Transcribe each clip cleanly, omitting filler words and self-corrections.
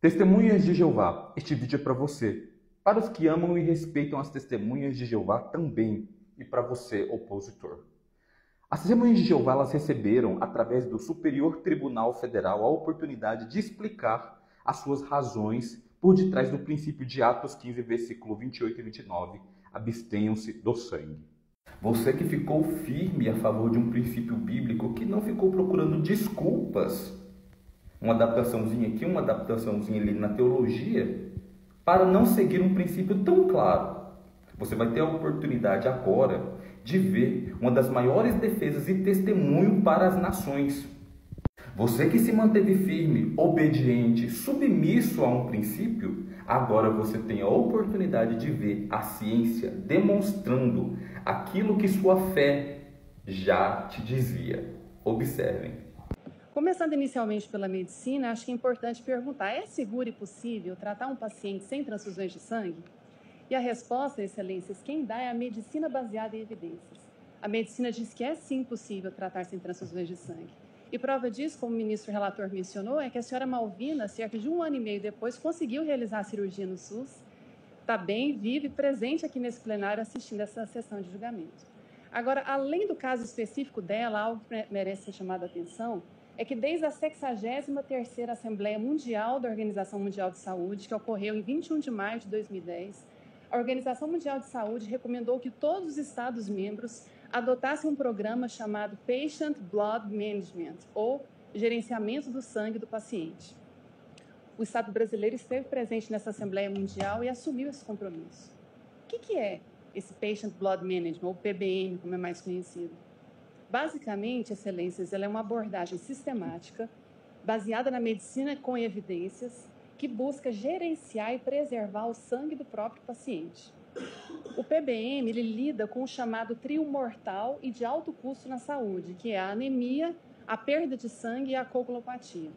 Testemunhas de Jeová, este vídeo é para você. Para os que amam e respeitam as testemunhas de Jeová também, e para você, opositor. As testemunhas de Jeová elas receberam, através do Superior Tribunal Federal, a oportunidade de explicar as suas razões por detrás do princípio de Atos 15, versículo 28 e 29. Abstenham-se do sangue. Você que ficou firme a favor de um princípio bíblico, que não ficou procurando desculpas, uma adaptaçãozinha aqui, uma adaptaçãozinha ali na teologia, para não seguir um princípio tão claro. Você vai ter a oportunidade agora de ver uma das maiores defesas e testemunho para as nações. Você que se manteve firme, obediente, submisso a um princípio, agora você tem a oportunidade de ver a ciência demonstrando aquilo que sua fé já te dizia. Observem. Começando inicialmente pela medicina, acho que é importante perguntar: é seguro e possível tratar um paciente sem transfusões de sangue? E a resposta, excelências, quem dá é a medicina baseada em evidências. A medicina diz que é sim possível tratar sem transfusões de sangue. E prova disso, como o ministro relator mencionou, é que a senhora Malvina, cerca de 1 ano e meio depois, conseguiu realizar a cirurgia no SUS, está bem, vive, presente aqui nesse plenário assistindo essa sessão de julgamento. Agora, além do caso específico dela, algo que merece ser chamado a atenção é que desde a 63ª Assembleia Mundial da Organização Mundial de Saúde, que ocorreu em 21 de maio de 2010, a Organização Mundial de Saúde recomendou que todos os Estados-membros adotassem um programa chamado Patient Blood Management, ou gerenciamento do sangue do paciente. O Estado brasileiro esteve presente nessa Assembleia Mundial e assumiu esse compromisso. O que é esse Patient Blood Management, ou PBM, como é mais conhecido? Basicamente, excelências, ela é uma abordagem sistemática, baseada na medicina com evidências, que busca gerenciar e preservar o sangue do próprio paciente. O PBM ele lida com o chamado trio mortal e de alto custo na saúde, que é a anemia, a perda de sangue e a coagulopatia.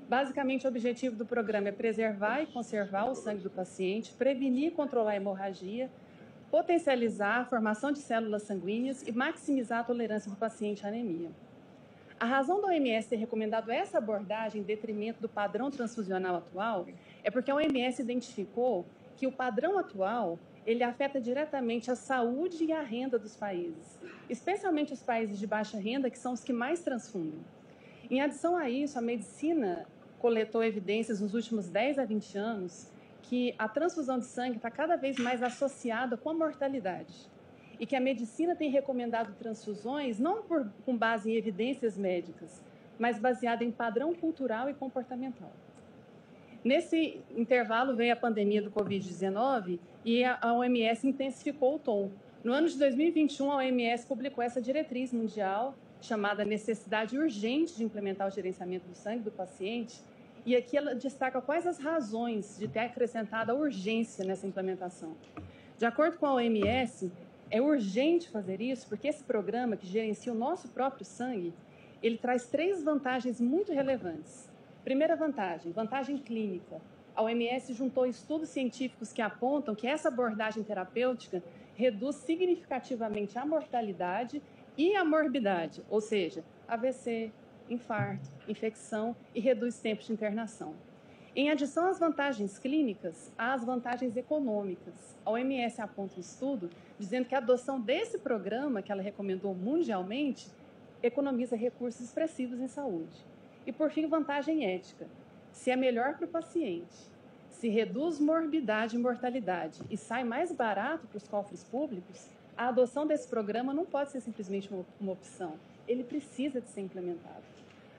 Basicamente, o objetivo do programa é preservar e conservar o sangue do paciente, prevenir e controlar a hemorragia, potencializar a formação de células sanguíneas e maximizar a tolerância do paciente à anemia. A razão da OMS ter recomendado essa abordagem em detrimento do padrão transfusional atual é porque a OMS identificou que o padrão atual ele afeta diretamente a saúde e a renda dos países, especialmente os países de baixa renda, que são os que mais transfundem. Em adição a isso, a medicina coletou evidências nos últimos 10 a 20 anos que a transfusão de sangue está cada vez mais associada com a mortalidade e que a medicina tem recomendado transfusões não com base em evidências médicas, mas baseada em padrão cultural e comportamental. Nesse intervalo veio a pandemia do Covid-19 e a OMS intensificou o tom. No ano de 2021, a OMS publicou essa diretriz mundial chamada necessidade urgente de implementar o gerenciamento do sangue do paciente, e aqui ela destaca quais as razões de ter acrescentado a urgência nessa implementação. De acordo com a OMS, é urgente fazer isso porque esse programa que gerencia o nosso próprio sangue, ele traz 3 vantagens muito relevantes. Primeira vantagem clínica. A OMS juntou estudos científicos que apontam que essa abordagem terapêutica reduz significativamente a mortalidade e a morbidade, ou seja, AVC, infarto, infecção e reduz tempos de internação. Em adição às vantagens clínicas, há as vantagens econômicas. A OMS aponta um estudo dizendo que a adoção desse programa, que ela recomendou mundialmente, economiza recursos expressivos em saúde. E, por fim, vantagem ética. Se é melhor para o paciente, se reduz morbidade e mortalidade e sai mais barato para os cofres públicos, a adoção desse programa não pode ser simplesmente uma opção. Ele precisa de ser implementado.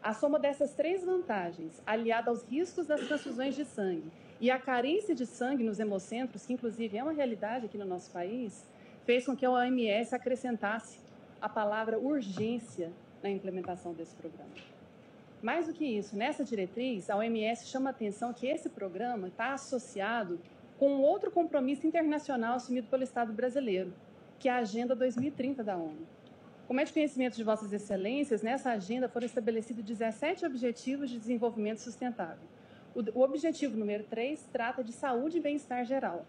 A soma dessas 3 vantagens, aliada aos riscos das transfusões de sangue e a carência de sangue nos hemocentros, que inclusive é uma realidade aqui no nosso país, fez com que a OMS acrescentasse a palavra urgência na implementação desse programa. Mais do que isso, nessa diretriz, a OMS chama a atenção que esse programa está associado com um outro compromisso internacional assumido pelo Estado brasileiro, que é a Agenda 2030 da ONU. Como é de conhecimento de Vossas Excelências, nessa agenda foram estabelecidos 17 Objetivos de Desenvolvimento Sustentável. O objetivo número 3 trata de saúde e bem-estar geral.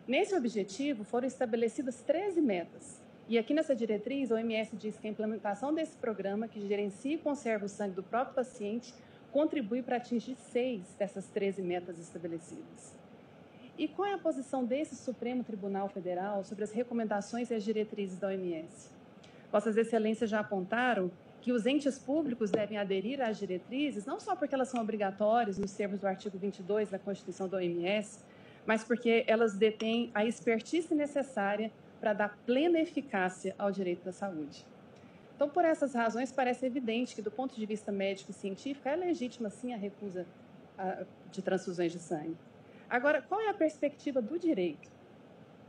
Nesse objetivo foram estabelecidas 13 metas. E aqui nessa diretriz, a OMS diz que a implementação desse programa, que gerencia e conserva o sangue do próprio paciente, contribui para atingir 6 dessas 13 metas estabelecidas. E qual é a posição desse Supremo Tribunal Federal sobre as recomendações e as diretrizes da OMS? Vossas Excelências já apontaram que os entes públicos devem aderir às diretrizes, não só porque elas são obrigatórias nos termos do artigo 22 da Constituição da OMS, mas porque elas detêm a expertise necessária para dar plena eficácia ao direito da saúde. Então, por essas razões, parece evidente que, do ponto de vista médico e científico, é legítima, sim, a recusa de transfusões de sangue. Agora, qual é a perspectiva do direito?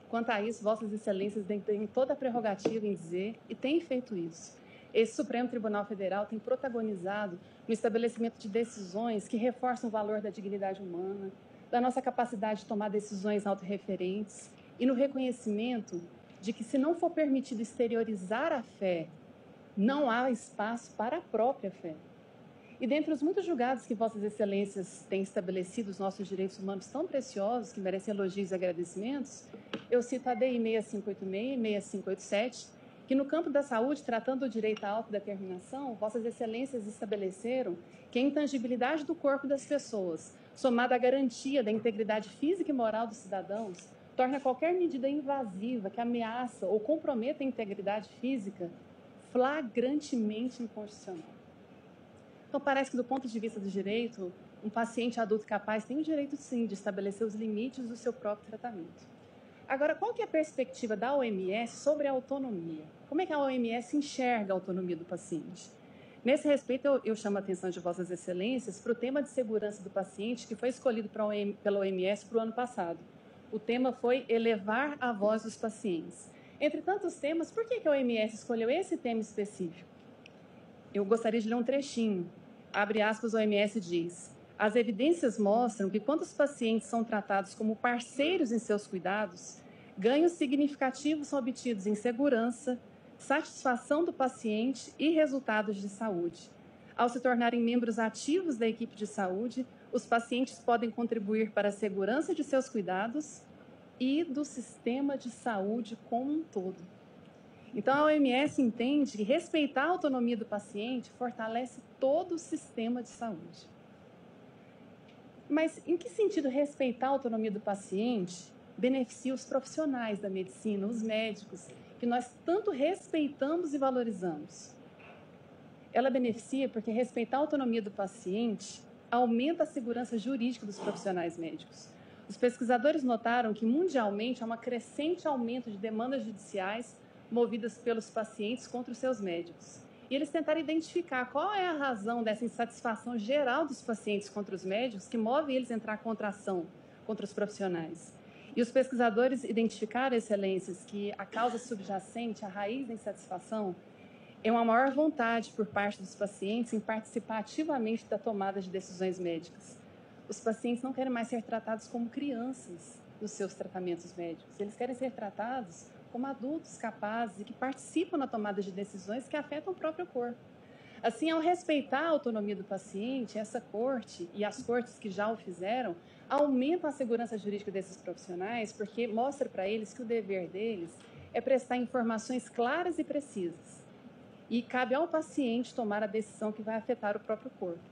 Quanto a isso, Vossas Excelências têm toda a prerrogativa em dizer, e têm feito isso. Esse Supremo Tribunal Federal tem protagonizado no estabelecimento de decisões que reforçam o valor da dignidade humana, da nossa capacidade de tomar decisões autorreferentes e no reconhecimento de que, se não for permitido exteriorizar a fé, não há espaço para a própria fé. E dentre os muitos julgados que Vossas Excelências têm estabelecido os nossos direitos humanos tão preciosos, que merecem elogios e agradecimentos, eu cito a DI 6586 e 6587, que no campo da saúde, tratando o direito à autodeterminação, Vossas Excelências estabeleceram que a intangibilidade do corpo das pessoas, somada à garantia da integridade física e moral dos cidadãos, torna qualquer medida invasiva que ameaça ou comprometa a integridade física flagrantemente inconstitucional. Então, parece que, do ponto de vista do direito, um paciente adulto capaz tem o direito, sim, de estabelecer os limites do seu próprio tratamento. Agora, qual que é a perspectiva da OMS sobre a autonomia? Como é que a OMS enxerga a autonomia do paciente? Nesse respeito, eu chamo a atenção de Vossas Excelências para o tema de segurança do paciente que foi escolhido pela OMS para o ano passado. O tema foi elevar a voz dos pacientes. Entre tantos temas, por que a OMS escolheu esse tema específico? Eu gostaria de ler um trechinho. Abre aspas, a OMS diz: as evidências mostram que quando os pacientes são tratados como parceiros em seus cuidados, ganhos significativos são obtidos em segurança, satisfação do paciente e resultados de saúde. Ao se tornarem membros ativos da equipe de saúde, os pacientes podem contribuir para a segurança de seus cuidados e do sistema de saúde como um todo. Então, a OMS entende que respeitar a autonomia do paciente fortalece todo o sistema de saúde. Mas em que sentido respeitar a autonomia do paciente beneficia os profissionais da medicina, os médicos, que nós tanto respeitamos e valorizamos? Ela beneficia porque respeitar a autonomia do paciente aumenta a segurança jurídica dos profissionais médicos. Os pesquisadores notaram que, mundialmente, há um crescente aumento de demandas judiciais movidas pelos pacientes contra os seus médicos. E eles tentaram identificar qual é a razão dessa insatisfação geral dos pacientes contra os médicos que move eles a entrar contra a ação contra os profissionais. E os pesquisadores identificaram, Excelências, que a causa subjacente, a raiz da insatisfação, é uma maior vontade por parte dos pacientes em participar ativamente da tomada de decisões médicas. Os pacientes não querem mais ser tratados como crianças nos seus tratamentos médicos. Eles querem ser tratados como adultos capazes e que participam na tomada de decisões que afetam o próprio corpo. Assim, ao respeitar a autonomia do paciente, essa corte e as cortes que já o fizeram aumentam a segurança jurídica desses profissionais, porque mostra para eles que o dever deles é prestar informações claras e precisas. E cabe ao paciente tomar a decisão que vai afetar o próprio corpo.